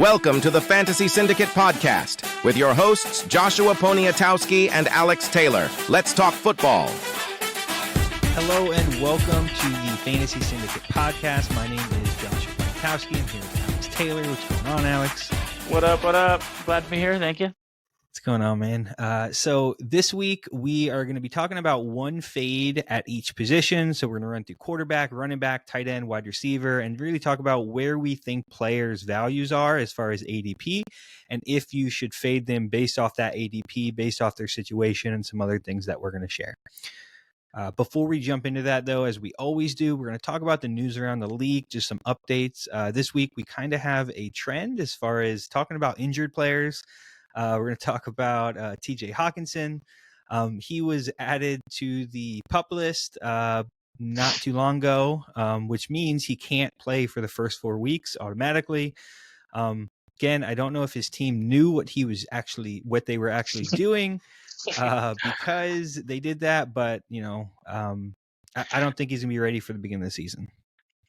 Welcome to the Fantasy Syndicate podcast with your hosts Joshua Poniatowski and Alex Taylor. Let's talk football. Hello and welcome to the Fantasy Syndicate podcast. My name is Joshua Poniatowski. I'm here with Alex Taylor. What's going on, Alex? What up, what up? Glad to be here. Thank you. What's going on, man? So this week we are going to be talking about one fade at each position. So we're going to run through quarterback, running back, tight end, wide receiver, and really talk about where we think players' values are as far as ADP, and if you should fade them based off that ADP, based off their situation, and some other things that we're going to share. Before we jump into that, though, as we always do, we're going to talk about the news around the league, just some updates. This week, we kind of have a trend as far as talking about injured players. We're going to talk about TJ Hawkinson. He was added to the PUP list not too long ago, which means he can't play for the first 4 weeks automatically. Again, I don't know if his team knew what they were actually doing. Because they did that, but I don't think he's gonna be ready for the beginning of the season.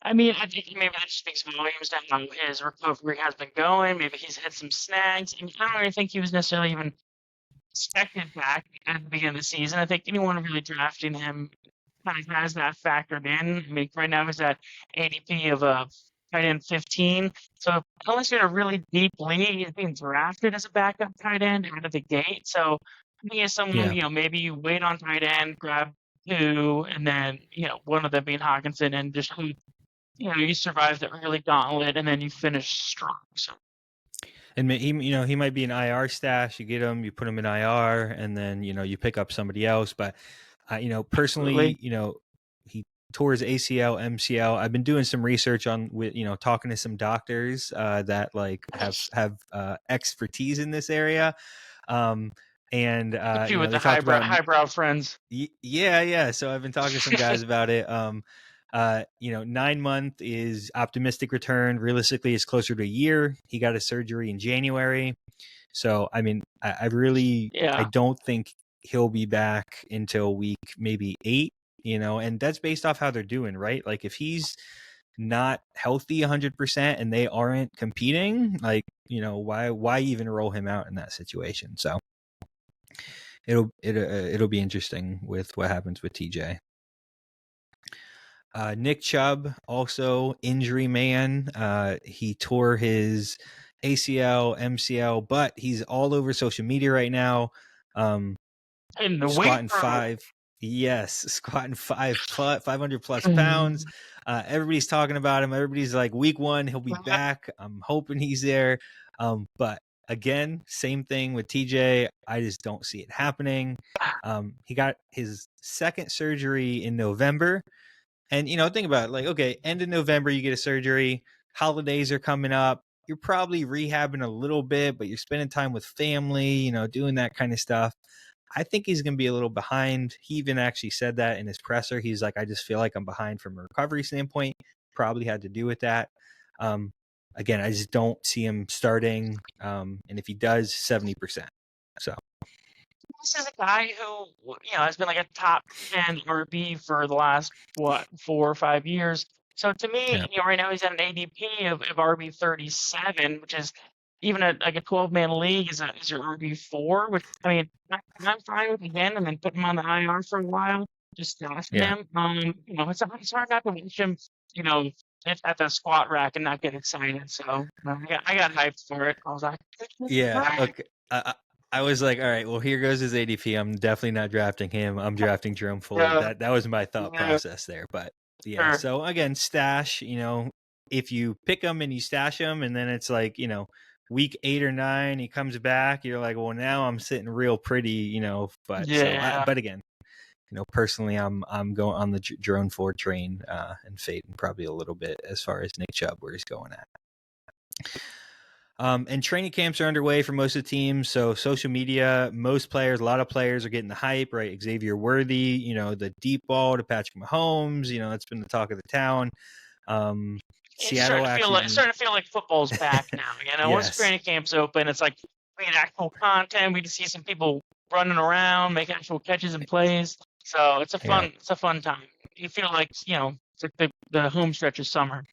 I mean, I think maybe that just speaks volumes to how his recovery has been going. Maybe he's had some snags. I don't really think he was necessarily even expected back at the beginning of the season. I think anyone really drafting him kind of has that factored in. I mean, right now he's at ADP of tight end 15. So unless you're in a really deep league, he's being drafted as a backup tight end out of the gate. So he is someone, maybe you wait on tight end, grab two, and then, one of them being Hawkinson, and just hope, you survive the early gauntlet, and then you finish strong. So. And he might be an IR stash. You get him, you put him in IR, and then, you pick up somebody else. But, personally, he tore his ACL, MCL. I've been doing some research talking to some doctors that have expertise in this area. And you with the highbrow friends. Yeah. So I've been talking to some guys about it. 9 month is optimistic return. Realistically, it's closer to a year. He got a surgery in January. So I mean, I don't think he'll be back until week maybe 8. And that's based off how they're doing, right? Like if he's not healthy 100% and they aren't competing, why even roll him out in that situation? So it'll be interesting with what happens with TJ. Nick Chubb, also injury man. He tore his ACL, MCL, but he's all over social media right now. In the squatting weight room. squatting 500 plus pounds. Everybody's talking about him. Everybody's like, week 1, he'll be back. I'm hoping he's there. But again, same thing with TJ. I just don't see it happening. He got his second surgery in November. And, think about it. Okay, end of November, you get a surgery. Holidays are coming up. You're probably rehabbing a little bit, but you're spending time with family, doing that kind of stuff. I think he's going to be a little behind. He even actually said that in his presser. He's like, I just feel like I'm behind from a recovery standpoint. Probably had to do with that. Again, I just don't see him starting. And if he does, 70%. So this is a guy who, has been like a top 10 RB for the last, 4 or 5 years. So to me, right now he's at an ADP of RB 37, which is even a 12-man league is your RB4, which, I mean, I'm fine with again, and then put him on the IR for a while, just stashing him. It's hard not to watch him, at the squat rack and not get excited. So I got hyped for it. I was like, okay. I was like, all right, well, here goes his ADP. I'm definitely not drafting him. I'm drafting Jerome Fuller. That was my thought process there. But Sure. So again, stash, if you pick him and you stash him, and then it's like, week 8 or 9, he comes back, you're like, well, now I'm sitting real pretty, but but again, personally, I'm going on the Jerome Ford train and fading probably a little bit as far as Nick Chubb, where he's going at. And training camps are underway for most of the teams. So social media, a lot of players are getting the hype, right? Xavier Worthy, the deep ball to Patrick Mahomes, that's been the talk of the town. Seattle it's starting to feel like football's back now. Yes. Once training camp's open, it's like we get actual content. We just see some people running around, make actual catches and plays. So it's a fun time. You feel like, it's like the home stretch of summer.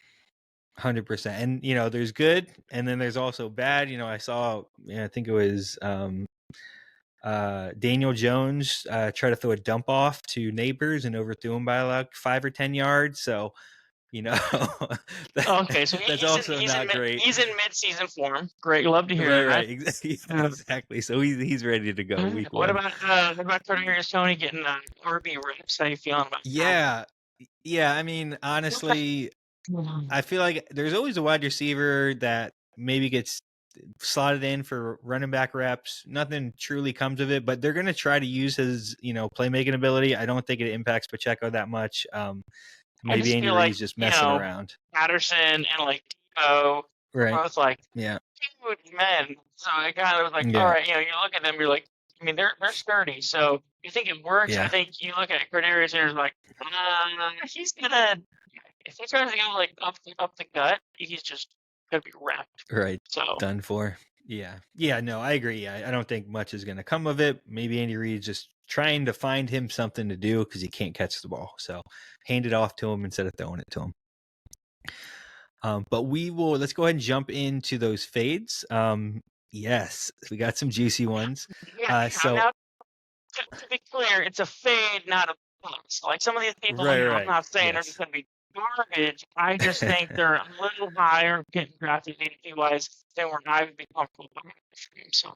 100%. And there's good, and then there's also bad. I saw, I think it was Daniel Jones try to throw a dump off to Neighbors and overthrew him by like 5 or 10 yards. So Okay, so that's also not great. He's in mid-season form. Great, love to hear that. Right, exactly. So he's ready to go. Week What 1. about Kadarius Toney getting RB reps? How you feeling about that? Yeah. I mean, honestly, I feel like there's always a wide receiver that maybe gets slotted in for running back reps. Nothing truly comes of it, but they're going to try to use his, playmaking ability. I don't think it impacts Pacheco that much. Maybe Andy Reid's just messing around. Patterson and like Debo, right? Both like yeah, huge men. So I kind of was like, all right, you look at them, you're like, I mean, they're sturdy. So you think it works? Yeah. I think you look at Kadarius and you're like, he's gonna. If he tries to go like up the gut, he's just gonna be wrecked. Right. So done for. Yeah. No, I agree. I don't think much is going to come of it. Maybe Andy Reid's just trying to find him something to do because he can't catch the ball. So hand it off to him instead of throwing it to him. But let's go ahead and jump into those fades. Yes, we got some juicy ones. Yeah, now, to be clear, it's a fade, not a bust. Like some of these people, I'm not saying they're just going to be garbage. I just think they're a little higher getting drafted ADP-wise than where I would be comfortable with. So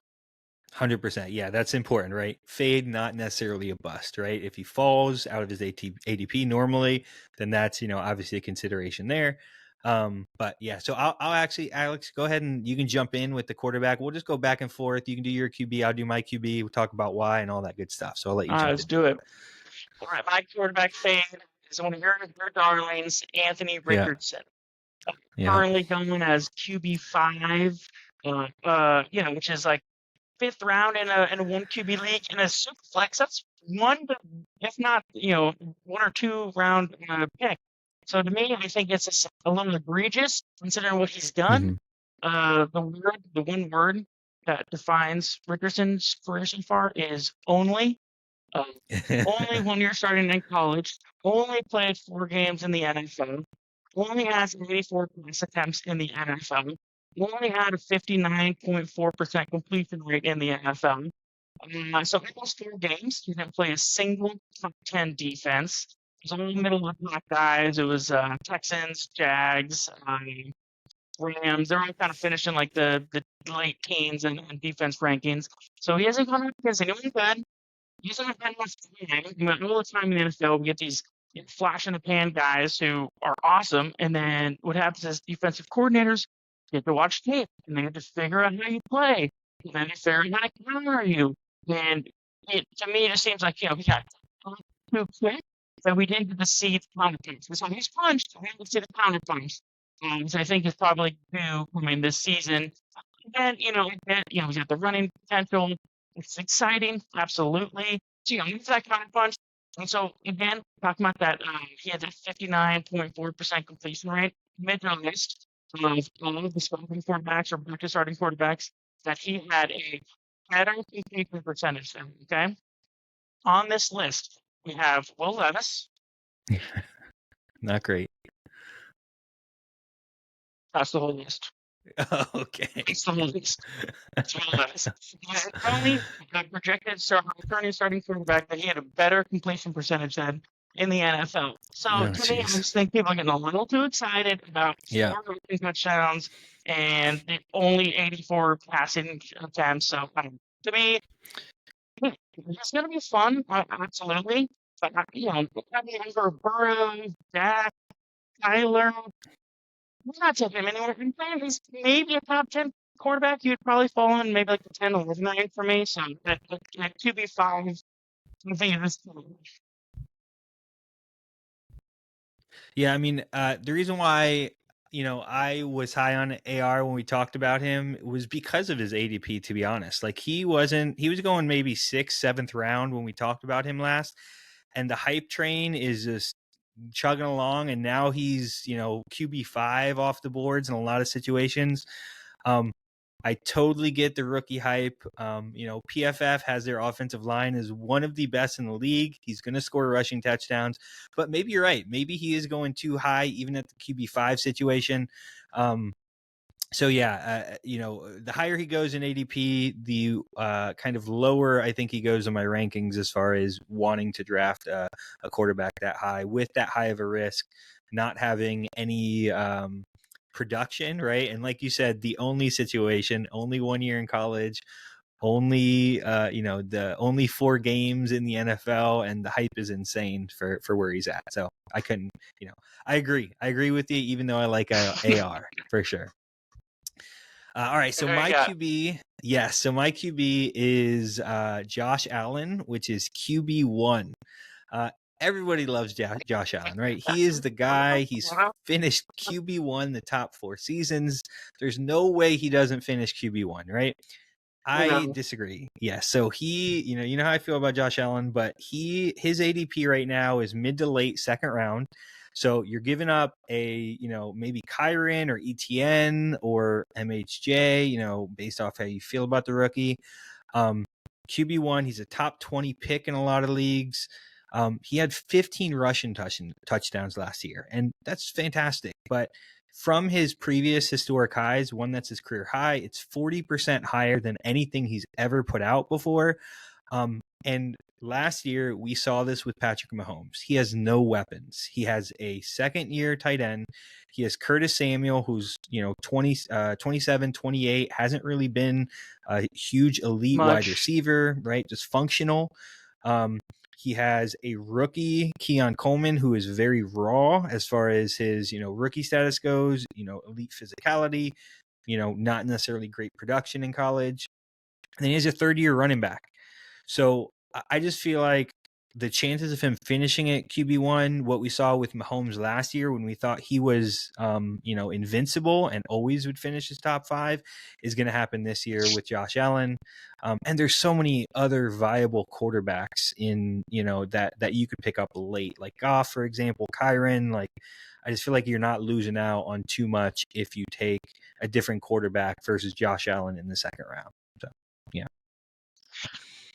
100%. Yeah, that's important, right? Fade, not necessarily a bust, right? If he falls out of his ADP normally, then that's, obviously a consideration there. But yeah, so I'll actually, Alex, go ahead and you can jump in with the quarterback. We'll just go back and forth. You can do your QB, I'll do my QB. We'll talk about why and all that good stuff. So I'll let you jump let's do it. All right, my quarterback fade is one of your darlings, Anthony Richardson. Currently going as QB5, which is like 5th round in a 1 QB league in a super flex. That's one, if not, 1 or 2 round pick. So to me, I think it's a little egregious considering what he's done. The one word that defines Richardson's career so far is only. Only 1 year starting in college. Only played 4 games in the NFL. Only has 84 pass attempts in the NFL. Only had a 59.4% completion rate in the NFL. So in those 4 games, he didn't play a single top 10 defense. It was all middle of the pack guys. It was Texans, Jags, Rams. They're all kind of finishing like the late teens and defense rankings. So he hasn't gone up against anyone good. He hasn't had much time. All the time in the NFL, we get these flash in the pan guys who are awesome, and then what happens is defensive coordinators get to watch tape and they have to figure out how you play, and then they figure out how to counter you. And to me, it just seems like we got too quick that we didn't get to see the counter punch. So he's punched, we didn't see the counter punch, which I think is probably due. This season. And we got the running potential. It's exciting, absolutely. So he's that counter punch. And so, again, talking about that, he had that 59.4% completion rate, mid-list of all of the starting quarterbacks or back starting quarterbacks, that he had a better completion percentage than, okay? On this list, we have Will Levis. Not great. That's the whole list. Okay. It's the whole list. It's Will Levis. He's only projected starting quarterback that he had a better completion percentage than in the NFL. So to me, I just think people are getting a little too excited about 4 rushing touchdowns and the only 84 passing attempts. So to me, it's going to be fun, absolutely. But probably over Burrow, Dak, Tyler. I'm not taking him anywhere. I'm saying he's maybe a top 10 quarterback. You'd probably fall in maybe like the 10, 11 range for me. So at QB5, I think this. Yeah, I mean, the reason why I was high on AR when we talked about him was because of his ADP. To be honest, like he was going maybe 6th, 7th round when we talked about him last, and the hype train is just chugging along, and now he's QB5 off the boards in a lot of situations. I totally get the rookie hype. PFF has their offensive line as one of the best in the league. He's going to score rushing touchdowns, but maybe you're right. Maybe he is going too high, even at the QB5 situation. The higher he goes in ADP, the kind of lower I think he goes in my rankings as far as wanting to draft a quarterback that high with that high of a risk, not having any production, right? And like you said, the only situation, only 1 year in college, only the only 4 games in the NFL, and the hype is insane for where he's at. So I couldn't, I agree with you, even though I like AR for sure. All right, so my QB, is Josh Allen, which is QB1. Everybody loves Josh Allen, right? He is the guy. He's finished QB1 the top 4 seasons. There's no way he doesn't finish QB1, right? I disagree. Yeah, so he, you know how I feel about Josh Allen, but his ADP right now is mid to late second round. So you're giving up a, maybe Kyren or ETN or MHJ, based off how you feel about the rookie. QB1, he's a top 20 pick in a lot of leagues. He had 15 rushing touchdowns last year, and that's fantastic. But from his previous historic highs, one that's his career high, it's 40% higher than anything he's ever put out before. And last year, we saw this with Patrick Mahomes. He has no weapons. He has a second-year tight end. He has Curtis Samuel, who's 27, 28, hasn't really been a huge elite wide receiver, right? Just functional. He has a rookie, Keon Coleman, who is very raw as far as his, rookie status goes, elite physicality, not necessarily great production in college. And then he has a third-year running back. So I just feel like the chances of him finishing at QB1, what we saw with Mahomes last year when we thought he was, invincible and always would finish his top 5, is going to happen this year with Josh Allen. And there's so many other viable quarterbacks in, that you could pick up late, like Goff, for example, Kyren. Like, I just feel like you're not losing out on too much if you take a different quarterback versus Josh Allen in the second round. So, yeah.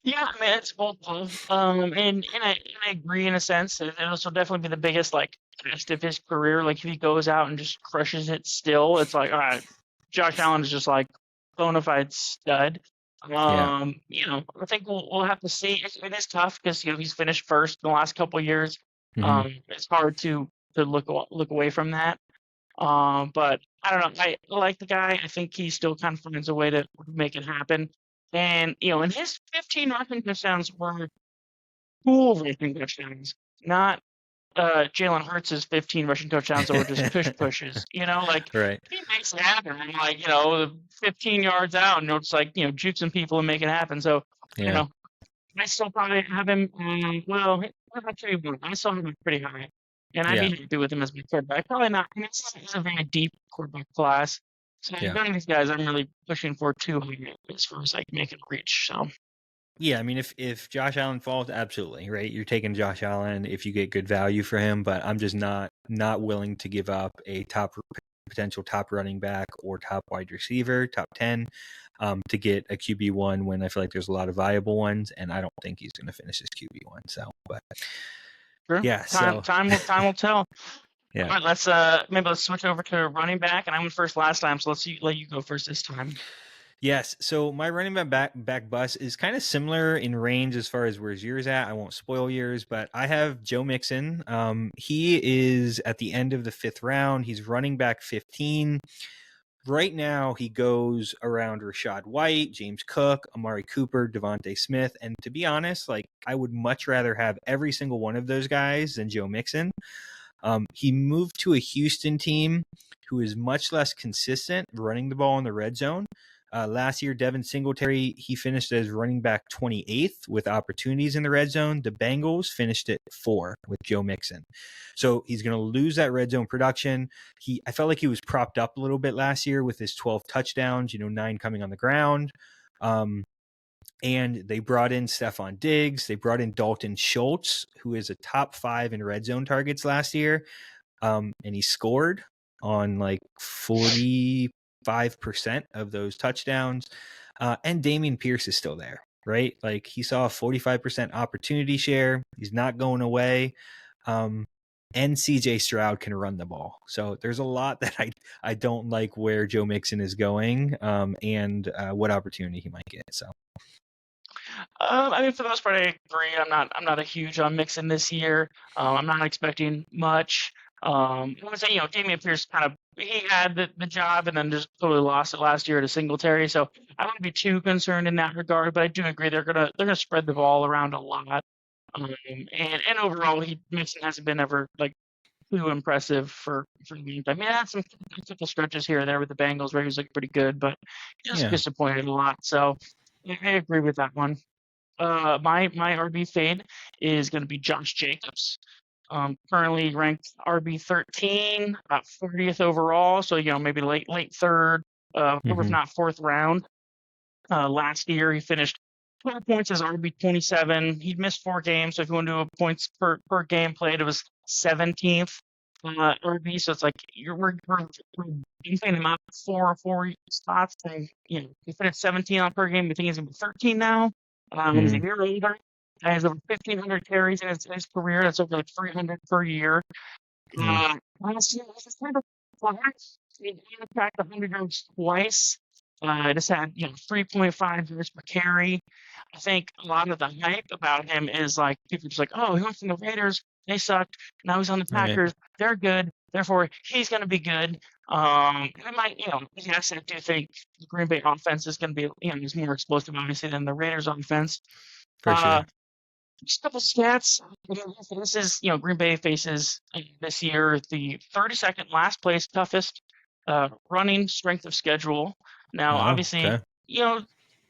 Yeah, I mean, it's both. And I agree in a sense. It'll also definitely be the biggest test of his career. Like if he goes out and just crushes it still, it's like, all right, Josh Allen is just like bona fide stud. I think we'll have to see. It is tough because he's finished first in the last couple of years. Mm-hmm. It's hard to look away from that. But I don't know. I like the guy. I think he still kind of finds a way to make it happen. And, and his 15 rushing touchdowns were cool rushing touchdowns, not Jalen Hurts' 15 rushing touchdowns that were just pushes. Right. He makes it happen. And 15 yards out, and it's like, juke some people and make it happen. So, I still probably have him, I still have him pretty high. And I'd be happy with him as my quarterback. Probably not. I mean, it's a very deep quarterback class. So none of these guys I'm really pushing for too high as far as making reach. So yeah, I mean, if Josh Allen falls, absolutely, right? You're taking Josh Allen if you get good value for him, but I'm just not willing to give up a potential top running back or top wide receiver, top 10, to get a QB1 when I feel like there's a lot of viable ones, and I don't think he's going to finish his QB1. So, but sure. Yeah, time will tell. Yeah. All right, let's switch over to running back, and I went first last time, so let you go first this time. Yes, so my running back bus is kind of similar in range as far as where's yours at. I won't spoil yours, but I have Joe Mixon. He is at the end of the 5th round. He's running back 15. Right now, he goes around Rachaad White, James Cook, Amari Cooper, Devontae Smith, and to be honest, I would much rather have every single one of those guys than Joe Mixon. He moved to a Houston team who is much less consistent running the ball in the red zone. Last year, Devin Singletary, he finished as running back 28th with opportunities in the red zone. The Bengals finished at 4 with Joe Mixon. So he's going to lose that red zone production. I felt like he was propped up a little bit last year with his 12 touchdowns, 9 coming on the ground. And they brought in Stephon Diggs. They brought in Dalton Schultz, who is a top 5 in red zone targets last year. And he scored on 40 45% of those touchdowns. And Dameon Pierce is still there, right? Like he saw a 45% opportunity share. He's not going away. And CJ Stroud can run the ball. So there's a lot that I don't like where Joe Mixon is going, and what opportunity he might get. So I mean, for the most part, I agree. I'm not a huge on Mixon this year. I'm not expecting much. I would say, Dameon Pierce he had the job and then just totally lost it last year to Singletary. So I wouldn't be too concerned in that regard. But I do agree they're gonna spread the ball around a lot. And overall, Mixon hasn't been ever like too impressive for me. I mean, I had some couple stretches here and there with the Bengals where he was like pretty good, but he just disappointed a lot. So I agree with that one. My RB fade is going to be Josh Jacobs. Currently ranked RB 13, about 40th overall. So maybe late third, or if not fourth round. Last year he finished 12 points as RB 27. He'd missed 4 games, so if you want to do a points per game played, it was 17th RB. So it's like we're beefing him up 4 spots. And he finished 17 on per game. We think he's gonna be 13 now. He's a year older. He has over 1,500 carries in his career. That's over like 300 per year. Last year, he just kind of flat. He cracked 100 yards twice. Just had 3.5 yards per carry. I think a lot of the hype about him is like people just like, oh, he went from the Raiders, they sucked. Now he's on the Packers, they're good. Therefore, he's going to be good. I might, yes, I do think the Green Bay offense is going to be, is more explosive, obviously, than the Raiders offense. For sure. Just a couple stats. This is, Green Bay faces this year the 32nd last place toughest running strength of schedule. Now, obviously,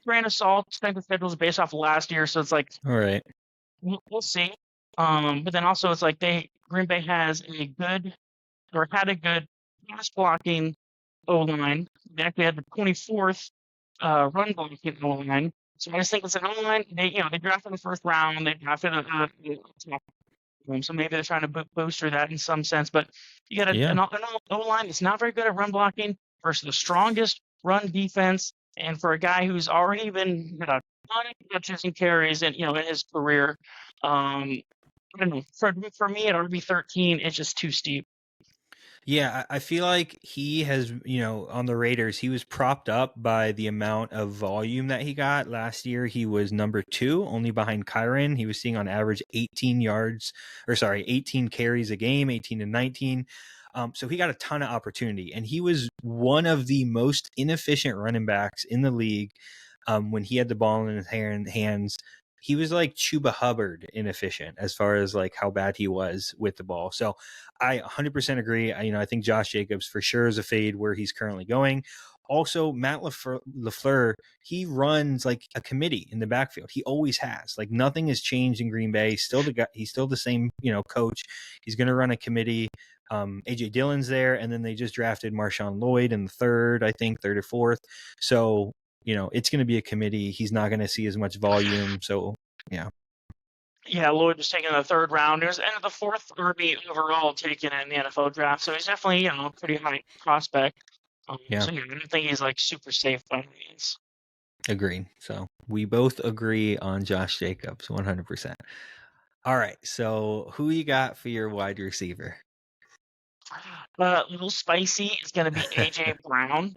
grain of salt, strength of schedule is based off of last year, so it's like, all right, we'll see. But then also it's like Green Bay has had a good pass blocking O-line. They actually had the 24th run blocking O-line. So I just think it's an O-line. They drafted in the first round. They drafted so maybe they're trying to booster that in some sense. But you got an O-line that's not very good at run blocking versus the strongest run defense. And for a guy who's already been a ton of catches and carries in his career, I don't know. For me at RB 13, it's just too steep. Yeah, I feel like he has, on the Raiders, he was propped up by the amount of volume that he got. Last year, he was number 2, only behind Kyren. He was seeing on average 18 carries a game, 18 to 19. So he got a ton of opportunity, and he was one of the most inefficient running backs in the league when he had the ball in his hands. He was like Chuba Hubbard inefficient as far as like how bad he was with the ball. So I 100% agree. I think Josh Jacobs for sure is a fade where he's currently going. Also, Matt LaFleur, he runs like a committee in the backfield. He always has. Like nothing has changed in Green Bay. He's still the same, coach. He's going to run a committee. AJ Dillon's there, and then they just drafted Marshawn Lloyd in the third or fourth. So it's going to be a committee. He's not going to see as much volume. So, yeah. Yeah, Lloyd was taken in the third round. He was the 4th RB overall taken in the NFL draft. So he's definitely, a pretty high prospect. So, I don't think he's like super safe by any means. Agreed. So we both agree on Josh Jacobs, 100%. All right. So who you got for your wide receiver? A little spicy is going to be AJ Brown.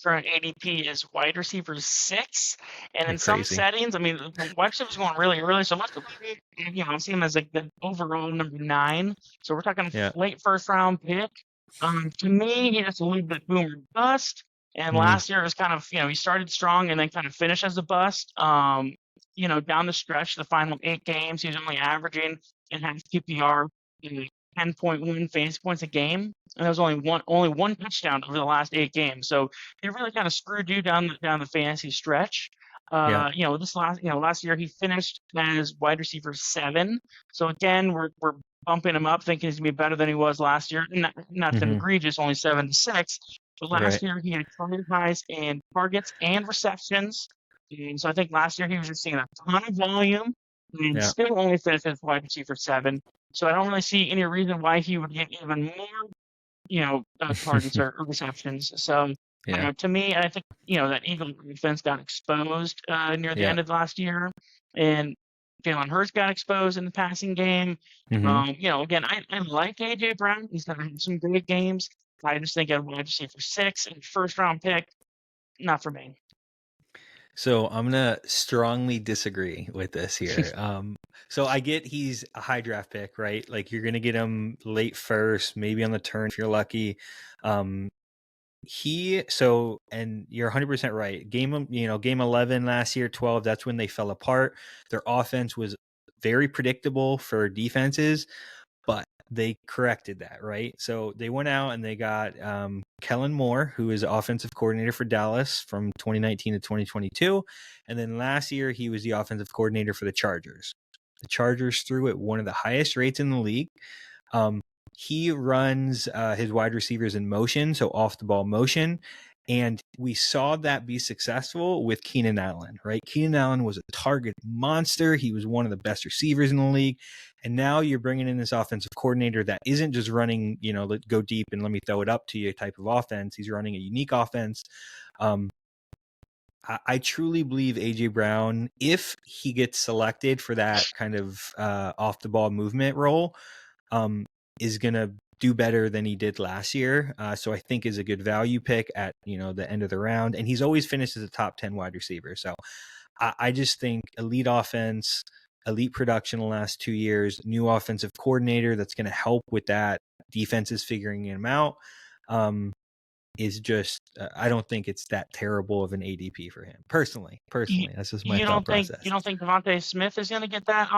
Current ADP is wide receiver 6, and in some settings, I mean, the wide receiver's going really early. So most of I see him as like the overall number 9. So we're talking late first round pick. To me, he's just a little bit boom or bust. And last year it was kind of he started strong and then kind of finished as a bust. Down the stretch, the final 8 games, he was only averaging in half PPR. 10.1 fantasy points a game, and there was only one touchdown over the last 8 games. So he really kind of screwed you down the fantasy stretch. This last year he finished as wide receiver 7. So again, we're bumping him up, thinking he's gonna be better than he was last year. Not egregious, only 7 to 6. But last year he had career highs in targets and receptions. And so I think last year he was just seeing a ton of volume and still only finished as wide receiver 7. So I don't really see any reason why he would get even more, targets or receptions. So Yeah. To me, I think that Eagle defense got exposed near the Yeah. end of last year, and Jalen Hurts got exposed in the passing game. Hmm. Again, I like AJ Brown. He's gonna have some great games. I just think at wide receiver 6 and first round pick, not for me. So I'm gonna strongly disagree with this here. So I get he's a high draft pick, right? Like you're gonna get him late first, maybe on the turn if you're lucky. Um, and you're 100% right. Game 11 last year, 12. That's when they fell apart. Their offense was very predictable for defenses, but they corrected that, right? So they went out and they got Kellen Moore, who is offensive coordinator for Dallas from 2019 to 2022. And then last year, he was the offensive coordinator for the Chargers. The Chargers threw at one of the highest rates in the league. He runs his wide receivers in motion, so off the ball motion. And we saw that be successful with Keenan Allen, right? Keenan Allen was a target monster. He was one of the best receivers in the league. And now you're bringing in this offensive coordinator that isn't just running, let go deep and let me throw it up to you type of offense. He's running a unique offense. I truly believe AJ Brown, if he gets selected for that kind of off the ball movement role, is going to do better than he did last year. So I think is a good value pick at, the end of the round. And he's always finished as a top 10 wide receiver. So I just think elite offense, elite production the last 2 years, new offensive coordinator that's going to help with that. Defenses figuring him out is just, I don't think it's that terrible of an ADP for him. Personally, that's just my thought process. You don't think Devontae Smith is going to get that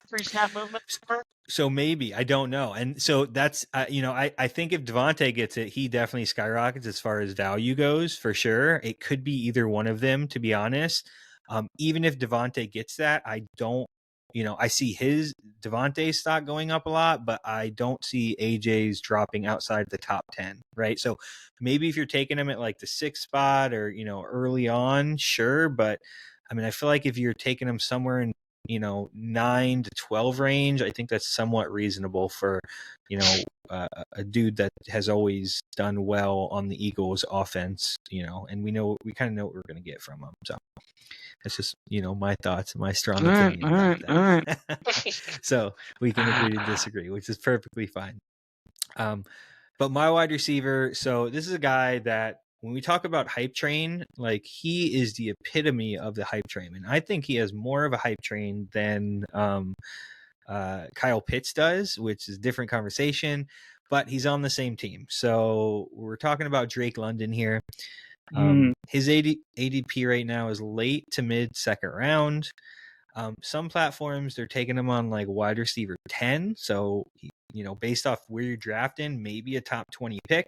pre-snap movement? So maybe, I don't know. And so that's, I think if Devontae gets it, he definitely skyrockets as far as value goes, for sure. It could be either one of them, to be honest. Even if Devontae gets that, I don't, I see his Devontae stock going up a lot, but I don't see AJ's dropping outside the top 10, right? So maybe if you're taking him at like the 6th spot or, early on, sure. But I mean, I feel like if you're taking him somewhere in 9 to 12 range, I think that's somewhat reasonable for a dude that has always done well on the Eagles offense, and we kind of know what we're going to get from him. So that's just my thoughts and my strong opinion about that. So we can agree to disagree, which is perfectly fine. But my wide receiver, so this is a guy that when we talk about hype train, like he is the epitome of the hype train. And I think he has more of a hype train than Kyle Pitts does, which is a different conversation, but he's on the same team. So we're talking about Drake London here. His ADP right now is late to mid 2nd round. Some platforms, they're taking him on like wide receiver 10. So, based off where you're drafting, maybe a top 20 pick.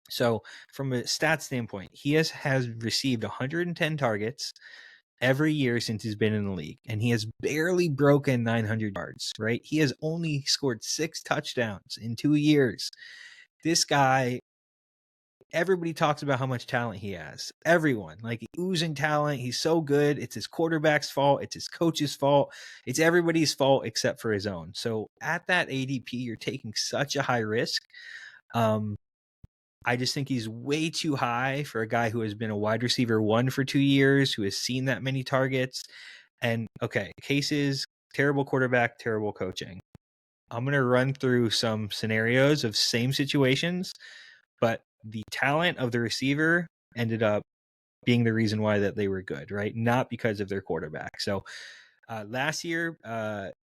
So from a stat standpoint, he has received 110 targets every year since he's been in the league, and he has barely broken 900 yards, right? He has only scored 6 touchdowns in 2 years. This guy, everybody talks about how much talent he has. Everyone, like oozing talent. He's so good. It's his quarterback's fault. It's his coach's fault. It's everybody's fault except for his own. So at that ADP, you're taking such a high risk. I just think he's way too high for a guy who has been a wide receiver 1 for 2 years, who has seen that many targets. And okay, cases, terrible quarterback, terrible coaching. I'm going to run through some scenarios of same situations, but the talent of the receiver ended up being the reason why that they were good, right? Not because of their quarterback. So last year,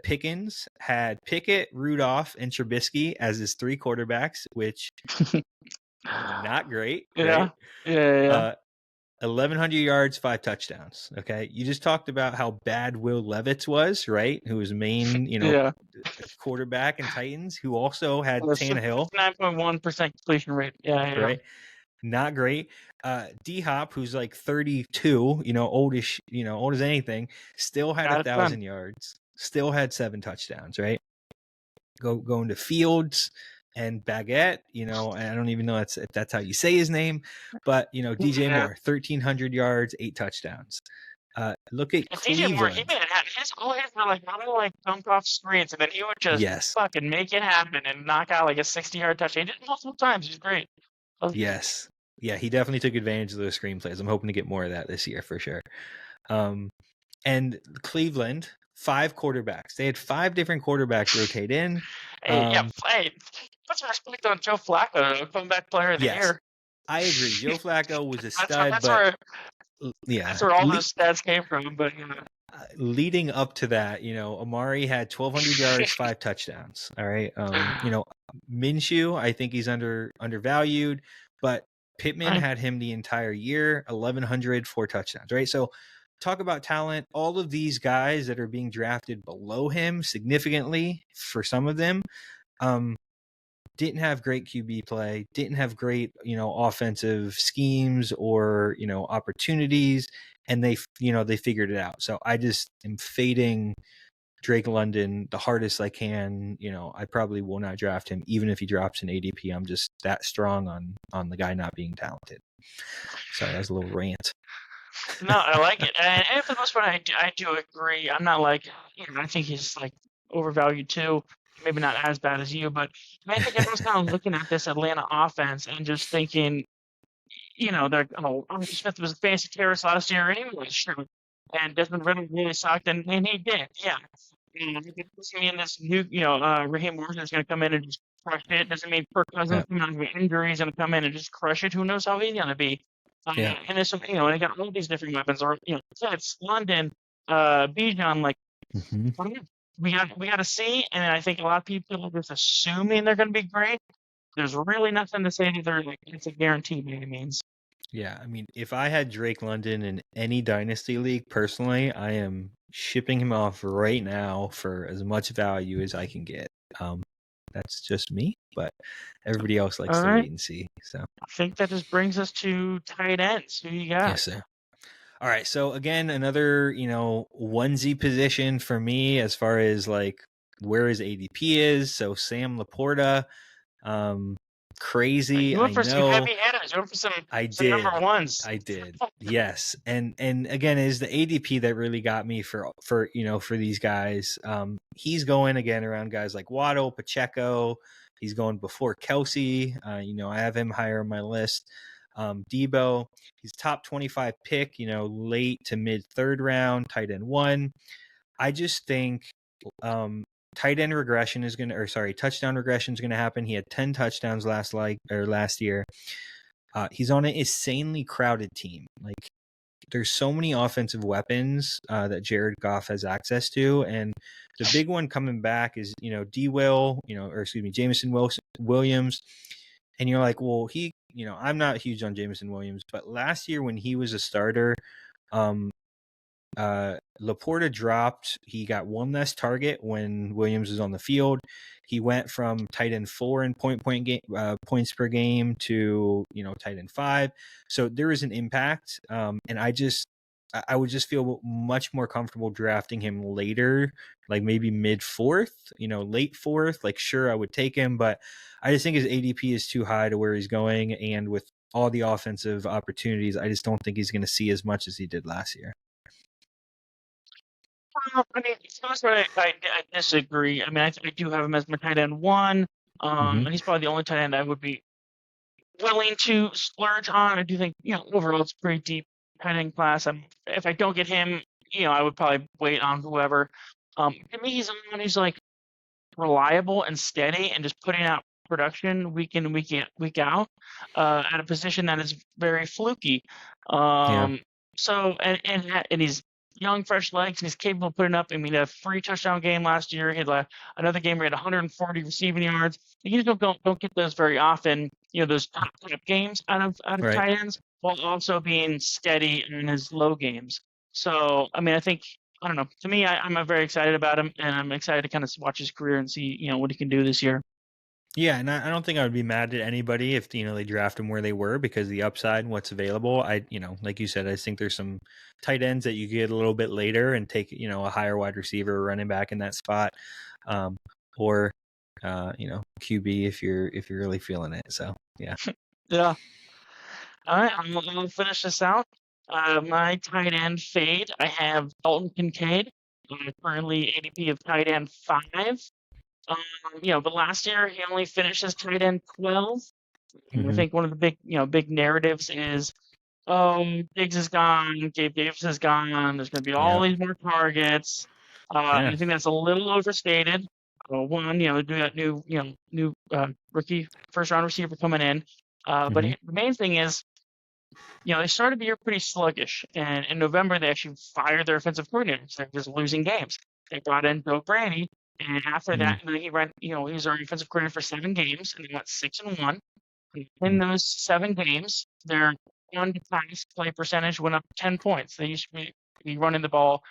Pickens had Pickett, Rudolph, and Trubisky as his 3 quarterbacks, which not great. Yeah. Right? Yeah. 1,100 yards, 5 touchdowns. Okay. You just talked about how bad Will Levis was, right? Who was main, quarterback in Titans, who also had Tannehill. 9.1% completion rate. Yeah. Right. Not great. D-Hop, who's like 32, old as anything, still had 1,000 yards, still had 7 touchdowns, right? Going to Fields and Baguette, and I don't even know if that's how you say his name, but DJ Moore, 1,300 yards, 8 touchdowns. Look at Cleveland. DJ Moore, his goals were like not dumped off screens, and then he would just fucking make it happen and knock out like a 60-yard touchdown. He did it multiple times. He's great. Yes. Yeah, he definitely took advantage of those screenplays. I'm hoping to get more of that this year for sure. And Cleveland, 5 quarterbacks. They had 5 different quarterbacks rotate in. Hey, put some respect on Joe Flacco, comeback player of the Yes, year. I agree. Joe Flacco was a That's stud, but that's where all those stats came from. But leading up to that, Amari had 1,200 yards, 5 touchdowns. All right. Minshew, I think he's undervalued, but Pittman had him the entire year, 1,100, 4 touchdowns. Right. So talk about talent. All of these guys that are being drafted below him significantly for some of them, didn't have great QB play, didn't have great, offensive schemes or, opportunities, and they figured it out. So I just am fading Drake London the hardest I can. I probably will not draft him, even if he drops an ADP. I'm just that strong on the guy not being talented. Sorry, that was a little rant. No, I like it, and for the most part, I do agree. I'm not like, I think he's like overvalued too. Maybe not as bad as you, but I think everyone's kind of looking at this Atlanta offense and just thinking, they're Arthur Smith was a fancy terrorist last year anyway, sure, and Desmond Ritter really sucked, and he did, yeah. And it doesn't mean this new, Raheem Morgan is going to come in and just crush it. It doesn't mean Kirk Cousins coming out of an injury is going to come in and just crush it. Who knows how he's going to be? And there's some, and they got all these different weapons, or Fitz, London, Bijan, like we got to see. And I think a lot of people are just assuming they're going to be great. There's really nothing to say that they're like it's a guarantee by any means. Yeah, I mean, if I had Drake London in any dynasty league, personally, I am shipping him off right now for as much value as I can get. That's just me, but everybody else likes to wait and see. So I think that just brings us to tight ends. Who you got? Yes, sir. All right, so again, another onesie position for me as far as like where his ADP is. So Sam Laporta. Crazy. You went for some heavy hitters. You went for some number ones. I did. Yes. And again, is the ADP that really got me for these guys. He's going again around guys like Waddle, Pacheco. He's going before Kelsey. I have him higher on my list. Debo, he's top 25 pick, late to mid 3rd round, tight end 1. I just think tight end regression is touchdown regression is going to happen. He had 10 touchdowns last year. He's on an insanely crowded team. Like there's so many offensive weapons that Jared Goff has access to. And the big one coming back is, Jameson Williams. And you're like, well, I'm not huge on Jameson Williams, but last year when he was a starter, Laporta dropped. He got 1 less target when Williams was on the field. He went from tight end 4 in points per game to tight end 5. So there is an impact, and I would just feel much more comfortable drafting him later, like maybe mid 4th, late 4th. Like sure, I would take him, but I just think his ADP is too high to where he's going, and with all the offensive opportunities, I just don't think he's going to see as much as he did last year. I mean, I disagree. I mean, I do have him as my tight end 1. And he's probably the only tight end I would be willing to splurge on. I do think, overall it's a pretty deep tight end class. If I don't get him, I would probably wait on whoever. To me, he's someone who's like reliable and steady and just putting out production week in, week out at a position that is very fluky. So, and he's young, fresh legs, and he's capable of putting up. I mean, a 3 touchdown game last year. He had another game where he had 140 receiving yards. You just don't get those very often. Those top games out of tight ends, while also being steady in his low games. So, I mean, I don't know. To me, I'm very excited about him, and I'm excited to kind of watch his career and see what he can do this year. Yeah, and I don't think I would be mad at anybody if they draft him where they were, because the upside and what's available. Like you said, I think there's some tight ends that you get a little bit later and take a higher wide receiver or running back in that spot, or QB if you're really feeling it. So yeah. Yeah. All right, I'm gonna finish this out. My tight end fade. I have Dalton Kincaid, currently ADP of tight end 5. But last year he only finished as tight end 12. I think one of the big narratives is, oh, Diggs is gone, Gabe Davis is gone. There's going to be all these more targets. And I think that's a little overstated. One, do that new rookie first round receiver coming in. But the main thing is, they started the year pretty sluggish, and in November they actually fired their offensive coordinators. They're just losing games. They brought in Bill Brady, and after that, he ran. He was our defensive coordinator for 7 games, and they went 6-1. In those 7 games, their on-pass play percentage went up 10 points. They used to be running the ball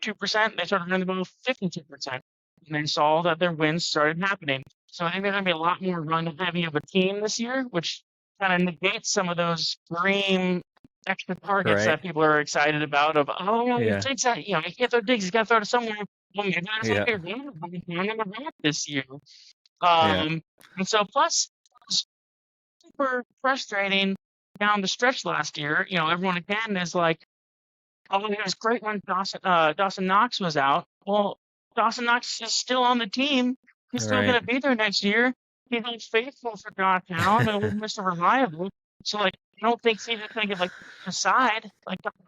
42%. They started running the ball 52%, and they saw that their wins started happening. So I think they're going to be a lot more run-heavy of a team this year, which kind of negates some of those dream extra targets that people are excited about. Diggs, you can't throw Diggs. He's got to throw to somewhere. Well, maybe that's not their game this year. And so plus, super frustrating down the stretch last year. Everyone again is like, oh, it was great when Dawson Knox was out. Well, Dawson Knox is still on the team. He's still going to be there next year. He's unfaithful for Josh Allen and Mr. Reliable. So, I don't think he's going to get, aside.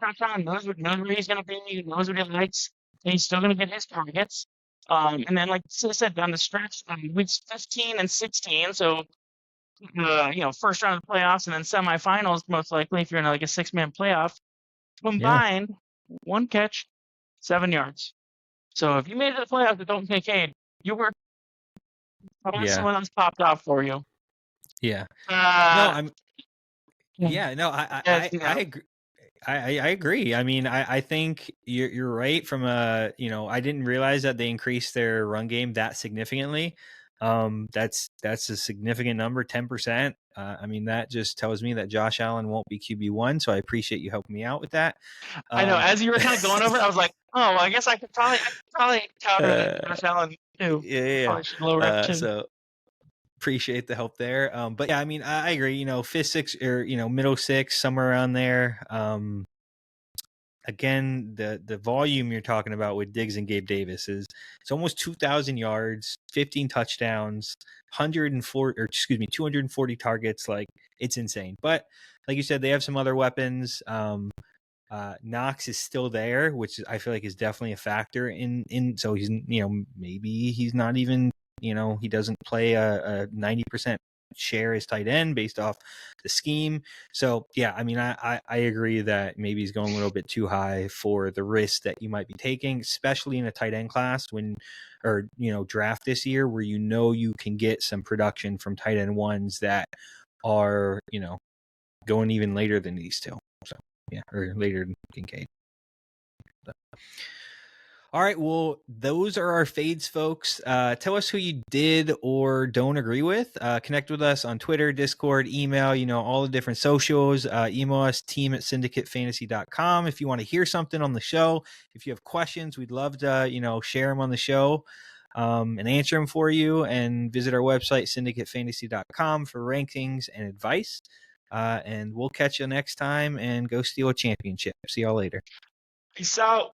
Josh Allen knows where he's going to be. He knows what he likes. And he's still going to get his targets. And then, like I said, down the stretch, weeks 15 and 16, so first round of the playoffs and then semifinals, most likely, if you're in a 6-man playoff, combined, 1 catch, 7 yards. So if you made it to the playoffs with Dalton Kincaid, you were someone else popped off for you. Yeah. I agree. I agree. I mean, I think you're right from I didn't realize that they increased their run game that significantly. That's a significant number, 10%. I mean, that just tells me that Josh Allen won't be QB1. So I appreciate you helping me out with that. I know. As you were kind of going over it, I was like, oh, I guess I could probably counter Josh Allen too. Yeah. Probably should lower it too. So appreciate the help there. But yeah, I mean, I agree. 5th, 6th, or middle 6, somewhere around there. Again, the volume you're talking about with Diggs and Gabe Davis it's almost 2,000 yards, 15 touchdowns, 240 targets. It's insane. But like you said, they have some other weapons. Knox is still there, which I feel like is definitely a factor in. So he's maybe he's not even he doesn't play a 90% share as tight end based off the scheme. So yeah, I mean, I agree that maybe he's going a little bit too high for the risk that you might be taking, especially in a tight end class draft this year where you can get some production from tight end ones that are going even later than these two. So yeah, or later than Kincaid. So. All right, well, those are our fades, folks. Tell us who you did or don't agree with. Connect with us on Twitter, Discord, email, all the different socials. Email us, team@syndicatefantasy.com. If you want to hear something on the show, if you have questions, we'd love to, share them on the show and answer them for you. And visit our website, syndicatefantasy.com, for rankings and advice. And we'll catch you next time and go steal a championship. See y'all later. Peace out.